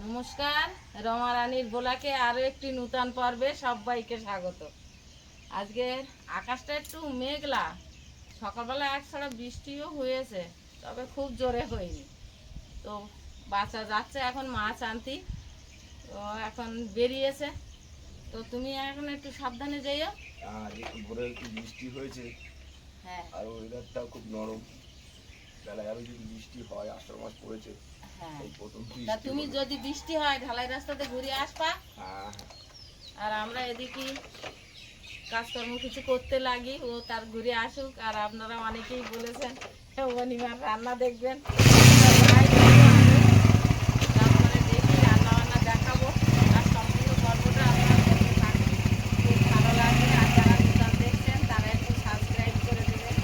নমস্কার, রমা রানীর বোলাকে আরও একটি নূতন পর্বে সবাইকে স্বাগত। আজকে আকাশটা একটু মেঘলা, সকালবেলা একছাড়া বৃষ্টিও হয়েছে, তবে খুব জোরে হয়নি। তো বাচ্চা যাচ্ছে এখন মাছ আনতি, তো এখন বেরিয়েছে। তো তুমি এখন একটু সাবধানে যাইও। একটু ভোরে একটু বৃষ্টি হয়েছে। হ্যাঁ, আর ওয়েদারটা খুব নরম। বেলায় আরো যদি বৃষ্টি হয়, আষাঢ় মাস পড়েছে। হ্যাঁ, এই প্রথম তা বৃষ্টি তুমি হলো। যদি বৃষ্টি হয় ঢালাই রাস্তাতে ঘুরে আসবা। হ্যাঁ, আর আমরা এদিকে কাজকর্ম কিছু করতে লাগি, ও তার ঘুরে আসুক। আর আপনারা অনেকেই বলেছেন অনিমার রান্না দেখবেন, তারপরে দেখি রান্না বান্না দেখাবো। আর সম্পূর্ণ পর্বটা আপনারা দেখতে থাকুন, খুব ভালো লাগবে। আর যারা নতুন দেখছেন তারা একটু সাবস্ক্রাইব করে দেবেন।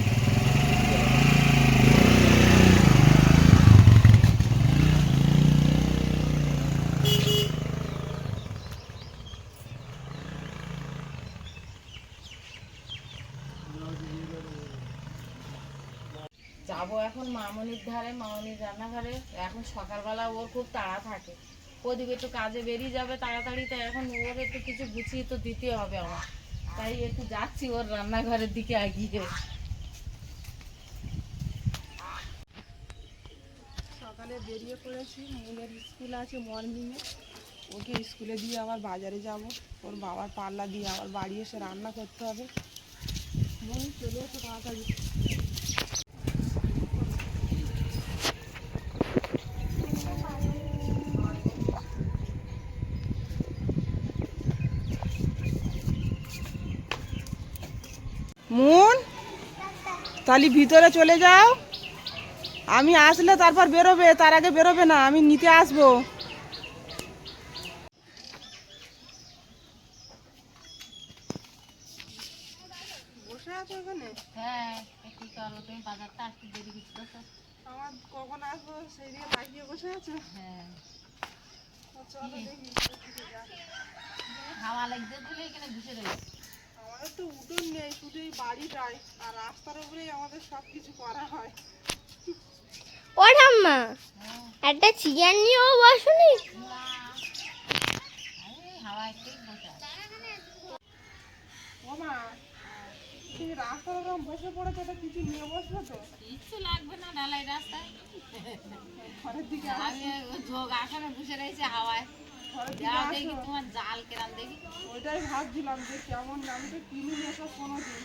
যাবো এখন মামনির ধারে, মামনির রান্নাঘরে। এখন সকালবেলা ওর খুব তাড়া থাকে, ওদিকে একটু কাজে বেরিয়ে যাবে তাড়াতাড়ি, তাই এখন ওর একটু কিছু গুছিয়ে তো দিতে হবে আমার, তাই একটু যাচ্ছি ওর রান্নাঘরের দিকে এগিয়ে। সকালে বেরিয়ে পড়েছি, মনের স্কুল আছে মর্নিংয়ে, ওকে স্কুলে দিয়ে আবার বাজারে যাব, ওর বাবার পাল্লা দিয়ে আবার বাড়ি এসে রান্না করতে হবে। মন চলে এসে তাড়াতাড়ি। মন, তাহলে ভিতরে চলে যাও, আমি আসলে তারপর বেরোবে, তার আগে বেরোবে না, আমি নিতে আসবো। বসে আছো ওখানে? হ্যাঁ, একটু চলো, তুমি বাজারটা আসতে দেরি করছো তো। আমার কখন আসবো সেই দিকে তাকিয়ে বসে আছো? হ্যাঁ, চলো দেখি। হাওয়া লাগছে বলে এখানে বসে রয়েছে। আমাদের তো উঠোন নেই, শুধু এই বাড়িটাই, আর রাস্তার উপরেই আমাদের সব কিছু করা হয়। ও ঠাম্মা, একটা চেয়ার নিয়েও বসনি? হাওয়ায় ঠিক বসে আছে। ও মা, তুমি রাস্তার ওরকম বসে পড়েছো, তো কিছু নিয়ে বসবে তো? কিচ্ছু লাগবে না ঢালাই রাস্তায়, ঘরের দিকে আমি ঝোঁক আসনে বসে রয়েছে হাওয়ায়। ঘরের দিকে যাও দেখি আসো। তোমার জাল কেরাম দেখি। ওইটাই ভাবছিলাম যে কেমন, আমি তো কিনিনি এসব কোনোদিন,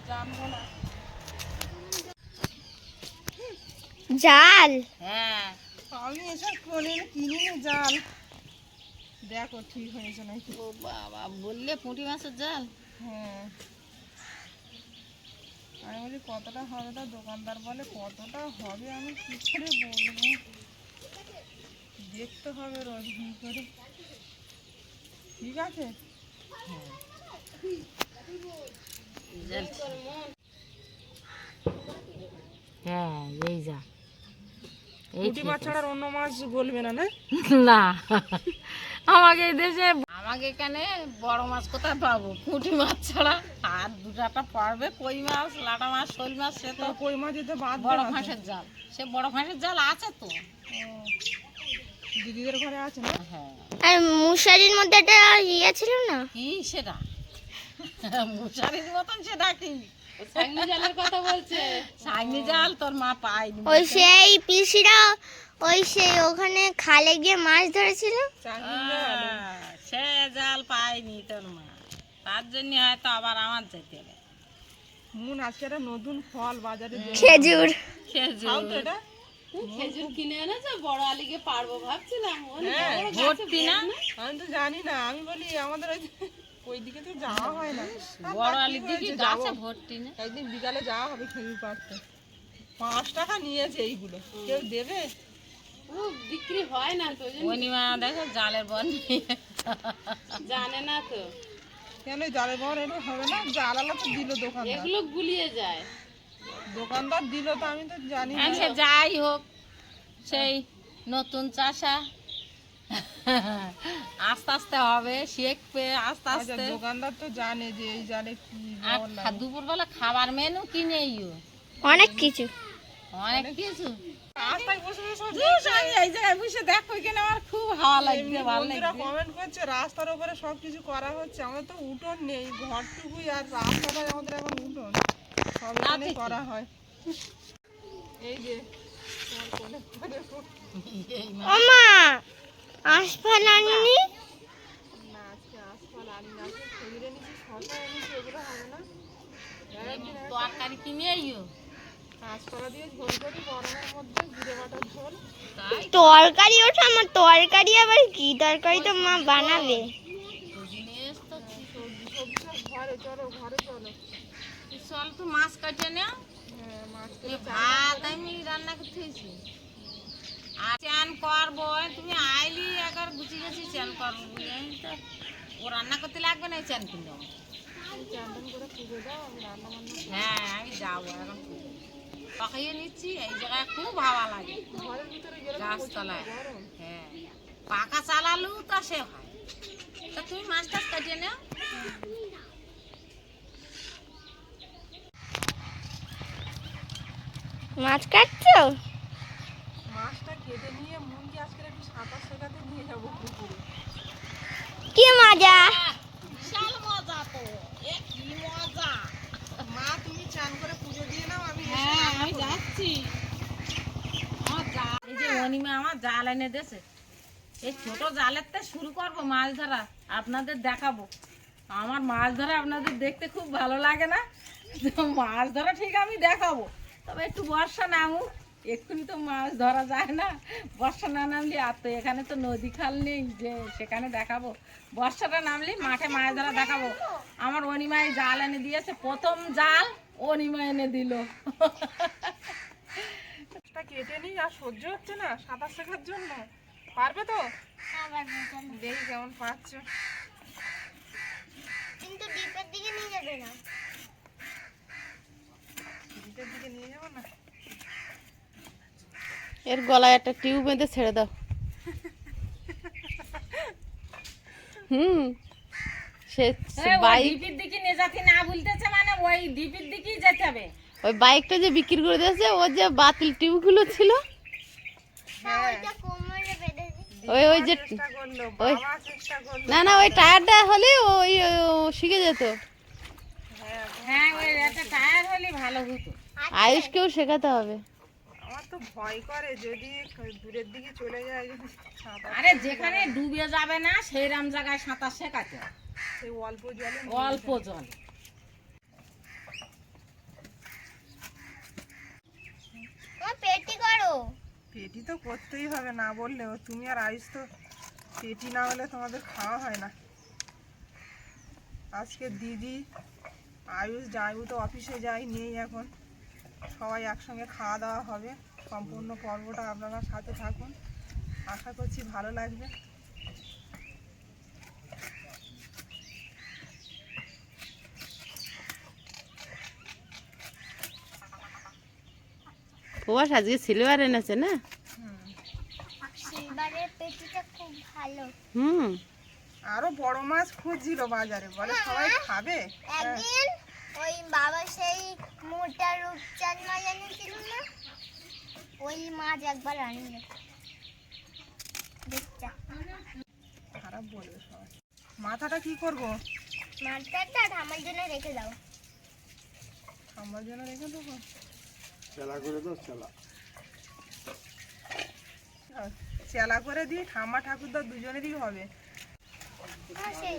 জানবো না। জাল? হ্যাঁ, আমি এসব কোনোদিন কিনিনি জাল। দেখো ঠিক হয়েছে নাকি। ও বাবা, বললে পুঁটি মাছের জাল। হ্যাঁ, আমি বলি কতটা হবে, তা দোকানদার বলে কতটা হবে, আমি কি করে বলবো, দেখতে হবে রোজ করে। ঠিক আছে, হ্যাঁ, এই যা, পুঁটি মাছ ছাড়া আর অন্য মাছ বলবে না, না? না, আমাকে এই দেশে, আমাকে এখানে বড় মাছ কোথায় পাবো, পুঁটি মাছ ছাড়া। আর দুটাটা পারবে কই মাছ, লাটা মাছ, শোল মাছ, সে তো কই মাছ যেতে বাদ বড় দেওয়া আছে। ফাঁসের জাল, সে বড় ফাঁসের জাল আছে তো। ও, দিদিদের ঘরে আছে না? হ্যাঁ, আর মশারির মধ্যে একটা ইয়ে ছিল না? কি সেটা? মশারির মতন সেটা কি? সাইনি জালের কথা বলছে। সাইনি জাল তোর মা পায়নি। ওই সেই পিসিরা ওই সেই ওখানে খালে গিয়ে মাছ ধরেছিল। সে জাল পায়নি তোর মা, তার জন্য হয়তো আবার আমার যেতে হবে। মুন আজকে একটা নতুন ফল বাজারে দেখলাম। খেজুর। খাও তো এটা? খেজুর কিনে এনেছে, বড় আলিকে পারবো ভাবছিলাম। হ্যাঁ, ভর্তি না, আমি তো জানি না, আমি বলি আমাদের ওই দিকে তো যাওয়া হয় না। বড় আলির দিকে গাছে ভর্তি না। একদিন বিকালে যাওয়া হবে খেজুর পাড়তে। 5 টাকা নিয়েছে এইগুলো, কেউ দেবে? বিক্রি হয় না তো, অনিমা দেখো জালের বন জানে না তো, কেন জালে বর এটা হবে না? জালালা তো দিল দোকানদার। এগুলো গুলিয়ে যায়। দোকানদার দিল তো, আমি তো জানি না। আচ্ছা, যাই হোক, সেই নতুন চাষা আস্তে আস্তে হবে, শিখবে আস্তে আচ্ছা, আস্তে। দোকানদার তো জানে যে এই জালে কি আর ব্যবহার লাগে। দুপুরবেলা খাবার মেনু কিনে অনেক কিছু। অনেক কিছু। রাস্তায় বসে বসে সব ধুস, আমি এই জায়গায় বসে দেখো এখানে আমার খুব হাওয়া লাগবে, ভালো বন্ধুরা লাগবে। কমেন্ট করছে রাস্তার উপরে সবকিছু করা হচ্ছে, আমাদের তো উঠোন নেই, ঘরটুকুই আর রাস্তাটাই আমাদের এখন উঠোন, সব এখানে ঠিকই। করা হয়। এই যে তোমার কোলে পড়ে এই মা, ওমা আসফাল আনিনি? না আজকে আসফল আনি না, আজকে খেয়ে নিচ্ছি, শশা এনেছি, এগুলো হবে না। একদিন তরকারি কিনে আইও। কাঁচকলা দিয়ে ঝোল করি গরমের মধ্যে, জিরে বাটার ঝোল। তাই তরকারি ওঠা আমার তরকারি আবার কি তরকারি তো মা বানাবে। জিনিস তো সবজি সবজি সব ঘরে, চলো ঘরে চলো। চল তো মাছ কাটে না, হ্যাঁ মাছ এই ভাত আমি রান্না করতেছি আর চান করবো, তুমি আইলি একবার গুছি গেছি চান করবো বলে, আমি তো ও রান্না করতে লাগবে না, চান কিনলাম। চান টান করে পুজো দাও, আমি রান্না বান্না করি। হ্যাঁ আমি যাবো এখন, পাকাইয়ে নিচ্ছি, এই জায়গায় খুব হাওয়া লাগে ঘরের ভিতরে গেলে তো গাছতলায়। গরম। হ্যাঁ পাকা চালালেও তা সে হয়। তা তুমি মাছ টাছ কাটিয়ে নাও। মাছ কাটছো? মাছটা কেটে নিয়ে মুরগি আজকে একটু সাঁতার শেখাতে নিয়ে যাবো পুকুরে। কি মজা! বিশাল মজা তো, এ কি মজা। মা তুমি চান করে পুজো দিয়ে নাও, আমি এসে হ্যাঁ রান্না আমি করবো। যাচ্ছি। আমার জাল, এই যে অনিমা আমার জাল এনে দিয়েছে, এই ছোট জালের তে শুরু করবো মাছ ধরা, আপনাদের দেখাবো। আমার মাছ ধরা আপনাদের দেখতে খুব ভালো লাগে না? তো মাছ ধরা ঠিক আমি দেখাবো, তবে একটু বর্ষা নামুক, এক্ষুনি তো মাছ ধরা যায় না। বর্ষা না নামলে, আর তো এখানে তো নদী খাল নেই যে সেখানে দেখাবো। বর্ষাটা নামলে মাঠে মাছ ধরা দেখাবো। আমার অনিমায় জাল এনে দিয়েছে, প্রথম জাল অনিমা এনে দিল। মাছটা কেটে নিই, আর সহ্য হচ্ছে না সাঁতার শেখার জন্য। পারবে তো? দেখি কেমন পারছো। কিন্তু ডিপের দিকে নিয়ে যাবে না। ভিতর দিকে নিয়ে যাবো না? এর গলায় একটা টিউব বেঁধে ছেড়ে দাও। সে বাইক, ডিপির দিকে নিয়ে যাতে না বলতেছে, মানে ওই ডিপির দিকেই যেতে হবে। ওই বাইকটা যে বিক্রি করে দিয়েছে, ওর যে বাতিল টিউবগুলো ছিল, হ্যাঁ ওইটা কোমরে বেঁধে দিই। ওই যে চেষ্টা করলো, ওই বাবা চেষ্টা করলো। না না ওই টায়ারটা হলে ওই শিখে যেত। হ্যাঁ হ্যাঁ ওই একটা টায়ার হলে ভালো হতো। আয়ুষকেও শেখাতে হবে। আমার তো ভয় করে যদি দূরের দিকে চলে যায়, যদি সাঁতার আরে যেখানে ডুবে যাবে না সেইরকম জায়গায় সাঁতার শেখাতে হয়, সেই অল্প জলে অল্প জলে। আমার পেটি করো। পেটি তো করতেই হবে, না বললেও। তুমি আর আয়ুষ তো পেটি না হলে তোমাদের খাওয়া হয় না। আজকে দিদি আয়ুষ জায়ু তো অফিসে যাই, নেই এখন, সবাই একসঙ্গে খাওয়া দাওয়া হবে। সম্পূর্ণ পর্বটা আপনারা সাথে থাকুন, আশা করছি ভালো লাগবে। প্রবাস আজকে সিলভার এনেছে না? সিলভারের পেটিটা খুব ভালো। হুম, আরো বড় মাছ খুঁজছিল বাজারে, বলে সবাই খাবে। হ্যাঁ, একদিন ওই বাবা সেই মোটা রূপচাঁদ মাছ এনেছিল না, ওই মাছ একবার আনিল। দেখছা খারাপ বলবে সবাই। মাথাটা কি করব? মাছটা ঠামার জন্য রেখে দাও। আমার জন্য রেখে দেবো। চেলা করে দাও, চেলা। চেলা করে দিই, ঠাম্মা ঠাকুরদা দুজনেরই হবে। হ্যাঁ সেই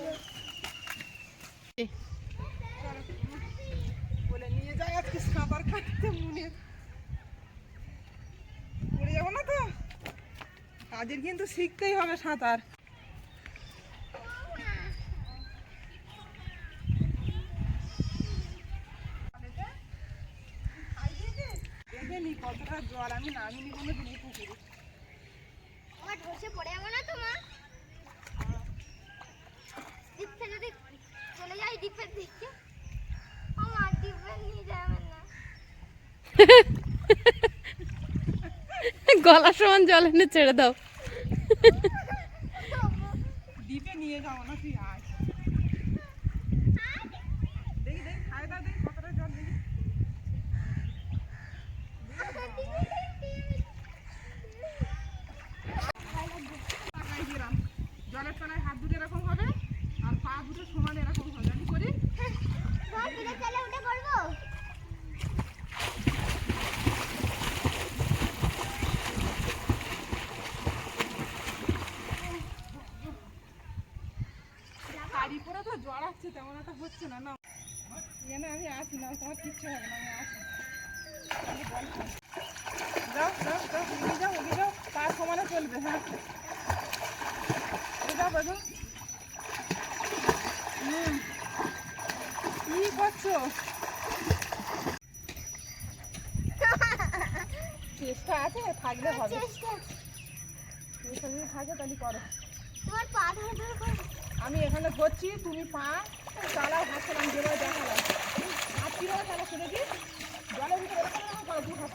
বলে নিয়ে যাই আজকে সাঁতার কাটতে, মনে পড়ে যাবো না তো। কাজের কিন্তু শিখতেই হবে সাঁতার। দেখে নি কতটা জল, আমি নামিনি কোনো দিনই পুকুরে। আমার ধসে পড়ে যাবো না তো মা? দ্বীপ থেকে যদি চলে যাই দ্বীপের দিকে, আমার দ্বীপে নিয়ে যাবেন না। গলা সমান জল এনে ছেড়ে দাও। দ্বীপে নিয়ে যাবো না, তুই আয়। দেখি দেখি খাই দাও, দেখি কতটা জল দেখি। তাহলে উঠে পড়বো। শাড়ি পরে তো জ্বর আসছে, তেমন একটা হচ্ছে না। না এখানে আমি আছি না, তোমার কিচ্ছু হবে না, আমি আছি। যাও যাও যাও, এগিয়ে যাও এগিয়ে যাও, তার সমানে চলবে। হ্যাঁ যাও বাজো। কি করছো? চেষ্টা আছে, থাকলে হবে। চেষ্টা। চেষ্টা যদি থাকে তাহলে করো। তোমার পা ধরে ধরে করো। আমি এখানে ধরছি, তুমি পা চালাও, হাত চালাম, যেভাবে দেখালাম হাত কীভাবে চালা শুনেছি। জলের ভিতরে এরকম এরকম করো, দু হাত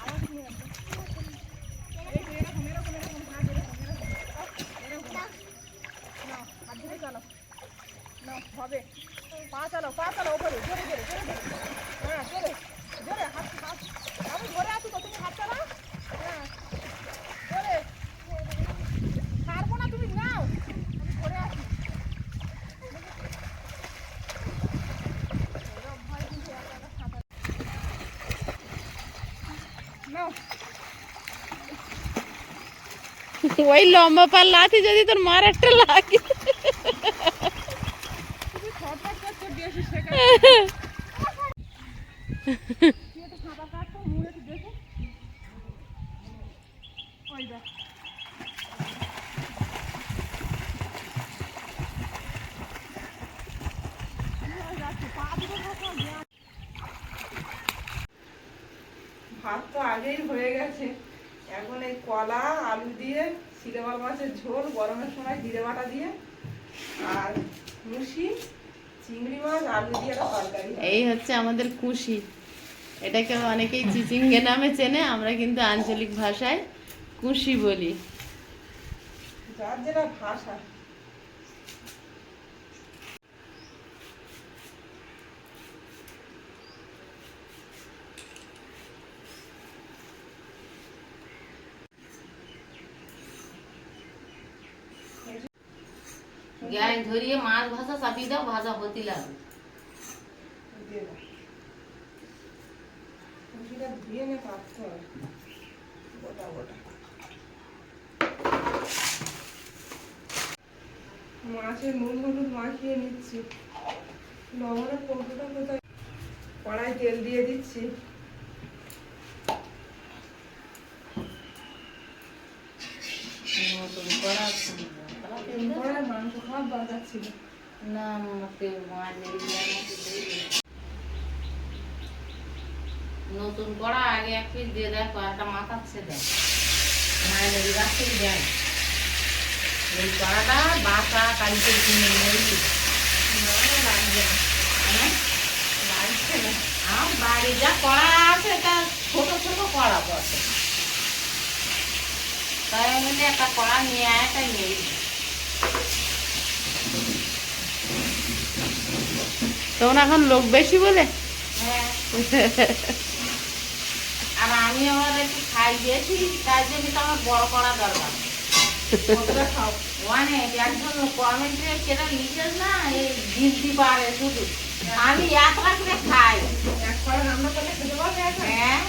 আওয়াজ শুনে একদম। এই যে এরকম এরকম এরকম হাত এরকম এরকম এরকম। নাও হাত ধরে চালাও, নাও হবে। পা চালাও ওপরে, জোরে জোরে জোরে জোরে। হ্যাঁ জোরে জোরে, হাত হাত আমি ধরে আছি তো, তুমি হাত চালাও। হ্যাঁ জোরে, ছাড়বো না, তুমি নাও, আমি ধরে আছি। এরকম ভয় কিন্তু একা একা সাঁতার। নাও ওই লম্বা পাল্লা আছে, যদি তোর মার একটা লাগে। তুমি ছটফট করছো, বেশি শেখা। তুই একটু সাঁতার কাটতো, মুড়ে একটু দেখো। ওই দেখ, ভাত তো আগেই হয়ে গেছে। এখন এই কলা আলু দিয়ে সিলেমাল মাছের ঝোল, গরমের সময় জিরে বাটা দিয়ে, আর মুসি চিংড়ি মাছ আলু দিয়ে একটা তরকারি। এই হচ্ছে আমাদের কুশি। এটাকে অনেকেই চিচিঙ্গে নামে চেনে, আমরা কিন্তু আঞ্চলিক ভাষায় কুশি বলি। যার যেটা ভাষা। গ্যাস ধরিয়ে মাছ ভাজা চাপিয়ে দাও, ভাজা হতে লাগবে। দিয়ে দাও। মুসিটা ধুয়ে নিয়ে কাটতে হবে গোটা গোটা। মাছের নুন হলুদ মাখিয়ে নিচ্ছি। লবণের কৌটোটা কোথায়? কড়াই তেল দিয়ে দিচ্ছি। নতুন করা কড়াই মাংস খাওয়ার দরকার ছিল। না আমাকে নতুন করা আগে এক পিস দিয়ে দেয়, কয়েকটা মাথাচ্ছে দেয়, মায়ের গাছ থেকে দেয়। এই কড়াটা বাঁচা কালিতে কিনে নেই, না লাগবে না, হ্যাঁ লাগছে না। আমার বাড়ি যা কড়া আছে তা ছোট ছোট কড়া বসে, তাই আমি বলি একটা কড়া নিয়ে আয়, একটা নেই। তখন এখন লোক বেশি বলে। হ্যাঁ আর আমি আবার একটু খাই বেশি, তাই জন্য তো আমার বড় করা দরকার। কতটা খাও? অনেক, একজন কমেন্টে সেটা লিখেছ না, এই গিলতি পারে শুধু, আমি এক করে খাই। এক কড়া রান্না করলে খেতে পারবে এখন? হ্যাঁ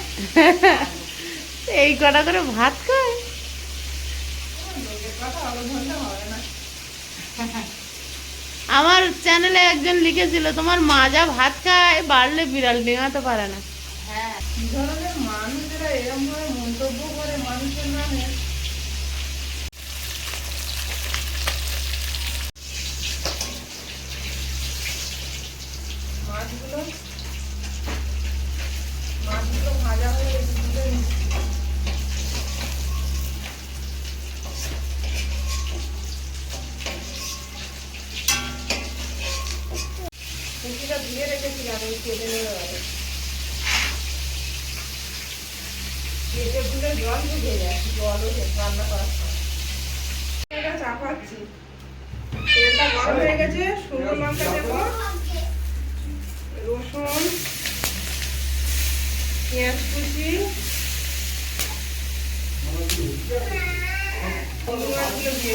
এই কটা করে ভাত খায়। লোকের কথা আলো ধরলে হবে না। আমার চ্যানেলে একজন লিখেছিল, তোমার মা যা ভাত খায় বাড়লে বিড়াল ডিঙাতে পারে না। হ্যাঁ কি ধরনের মানুষেরা এরকম ভাবে মন্তব্য করে মানুষের নামে। মাছগুলো ভাজা হয়ে গেছে, তুলে নিচ্ছি। কুচিটা ধুয়ে রেখেছিলাম, এই কেটে নেবে হবে। কেটে ধুলে জল ঢুকে যায়, জল ওঠে রান্না করার সময়। এটা চাপাচ্ছি, তেলটা গরম হয়ে গেছে, শুকনো লঙ্কা দেবো, রসুন, পেঁয়াজ কুচি, মাছগুলো দিয়ে দিচ্ছি।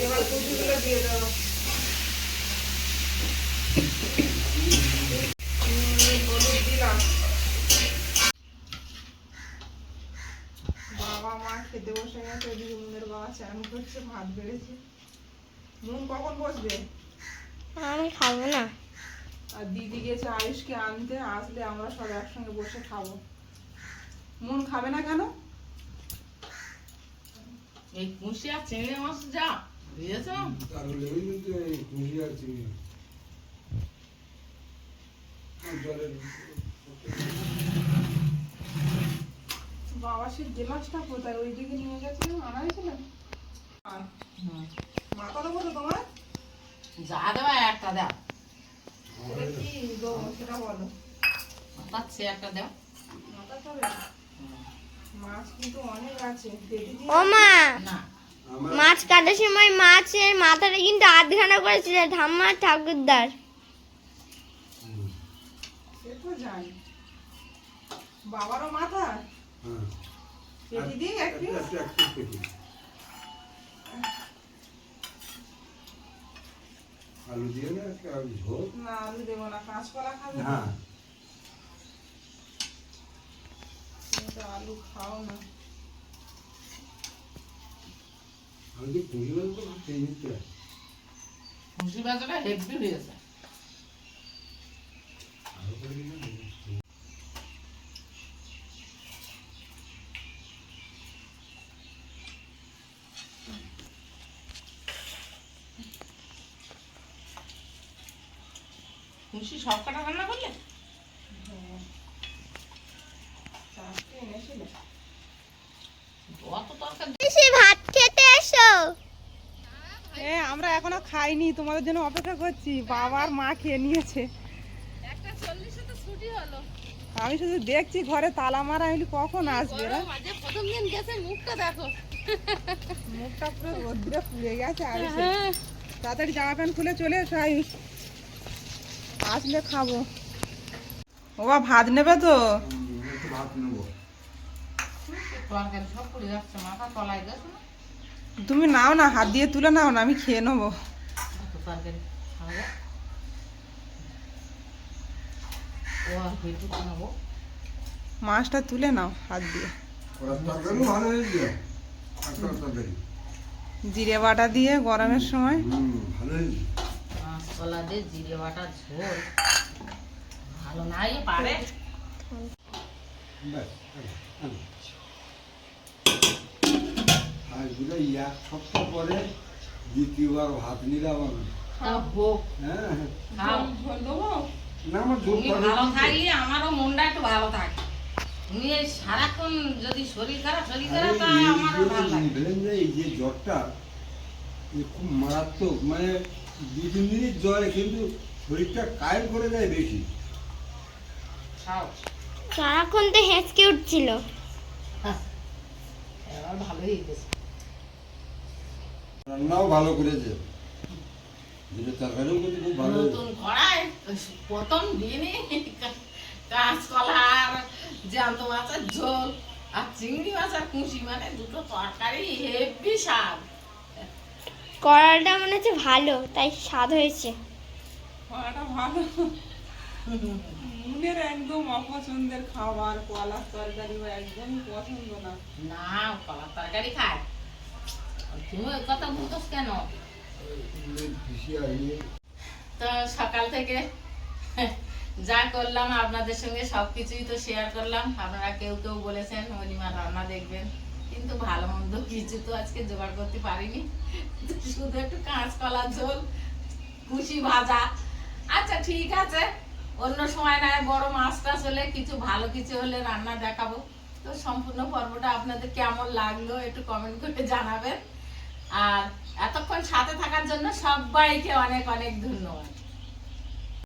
এবার কুচিগুলো দিয়ে দেবো। হলুদ দিলাম। বাবা মা খেতে বসে গেছে, ওদিকে মুনের বাবা চান করছে, ভাত বেড়েছে। মুন কখন বসবে? আমি খাবো না। আর দিদি গেছে আয়ুষকে আনতে, আসলে আমরা সব একসঙ্গে বসে খাবো। মুন খাবে না কেন? এই কুশি আর চিংড়ি মাছ যা দিয়েছ তাহলে ওই যে খুশি আর চিনি জলের বাবা সে গেলাসটা কোথায়? ওইদিকে নিয়ে গেছিলাম, আনা হয়েছিলেন। মাথা দেবো তো তোমার? যা দেওয়া একটা দাও, এটা কি দেবো সেটা বলো। পাচ্ছে একটা দাও। মাথা খাবে? মাছ কিন্তু অনেক আছে, পেটে দিয়ে ও মা, না আমার মাছ কাটার সময় মাছের মাথাটা কিন্তু আধখানা করেছিল ঠাম্মার ঠাকুরদার। সে তো জানি। বাবারও মাথা হ্যাঁ পেটে দিয়ে একটু একটু পেটি আলু দিয়ে না একটা ঝোল না, আলু দেবো না, কাঁচকলা খাবে। হ্যাঁ তুমি তো আলু খাও না। আমি যে খুশি বলবো সেই নিতে খুশি বাজারটা হেভি হয়েছে। আরো করে দিন না। খুশি সব কাটা রান্না করলে? চারটে এনেছিলে? অত তরকারি এসে ভাত খেতে এসো। আমরা এখনো খাইনি, তোমাদের জন্য অপেক্ষা করছি। বাবা আর মা খেয়ে নিয়েছে। আমি শুধু দেখছি ঘরে তালা মারা, আমি বলি কখন আসবে এরা। প্রথম দিন গেছে মুখটা দেখো। মুখটা পুরো রোদ্রে পুড়ে গেছে আয়ুষের। তাড়াতাড়ি জামা প্যান্ট খুলে চলে এসো আয়ুষ, আসলে খাবো। ও বা ভাত নেবে তো? একটু ভাত নেবো তরকারি সব পড়ে যাচ্ছে, মাথা তলায় গেছে না তুমি নাও না, হাত দিয়ে তুলে নাও না, আমি খেয়ে নেবো। অত তরকারি খাওয়া ও আর হেঁটু নেবো। মাছটা তুলে নাও হাত দিয়ে। ওরা তরকারিও ভালো হয়েছে একটা তরকারি জিরে বাটা দিয়ে গরমের সময়। ভালো হয়েছে মাছকলা দিয়ে জিরে বাটা ঝোল ভালো নাই পারে। ব্যাস আজগুলো এক সপ্তাহ পরে দ্বিতীয়বার ভাত নিলাম আমি তা হোক, হ্যাঁ খাও। ঝোল দেবো? না আমার জোর তুমি ভালো থাকলে আমারও মনটা একটু ভালো থাকে। তুমি এই সারাক্ষণ যদি শরীর খারাপ তা আমারও ভালো লাগে। এই যে জ্বরটা এ খুব মারাত্মক, মানে 2-3 দিনের জ্বরে কিন্তু শরীরটা কায়েম করে দেয় বেশি। খাও, সারাক্ষণ তো হেঁচকে উঠছিল। এবার ভালোই গেছে। রান্নাও ভালো করেছে, যেটা তরকারিও কিন্তু খুব ভালো হয়েছে। নতুন কড়াই প্রথম দিনই কাঁচকলা আর জ্যান্ত মাছের ঝোল আর চিংড়ি মাছ আর কুশি, মানে দুটো তরকারি হেভি স্বাদ। কড়াটা মনে হচ্ছে ভালো, তাই স্বাদ হয়েছে। কলাটা ভালো। মুনের একদম অপছন্দের খাবার, কলার তরকারি ও একদমই পছন্দ না। না, কলার তরকারি খায়। তুমি ওই কথা বলতোস কেন? খুশি আর ইয়ে তো সকাল থেকে যা করলাম আপনাদের সঙ্গে সবকিছুই তো শেয়ার করলাম। আপনারা কেউ কেউ বলেছেন অনিমা রান্না দেখবেন, কিন্তু ভালো মন্দ কিছু তো আজকে জোগাড় করতে পারিনি। তো শুধু একটু কাঁচকলা ঝোল, কুশি ভাজা। আচ্ছা ঠিক আছে, অন্য সময় না বড় মাছ টাছ হলে কিছু ভালো কিছু হলে রান্না দেখাবো। তো সম্পূর্ণ পর্বটা আপনাদের কেমন লাগলো একটু কমেন্ট করে জানাবেন। আর এতক্ষণ সাথে থাকার জন্য সবাইকে অনেক অনেক ধন্যবাদ।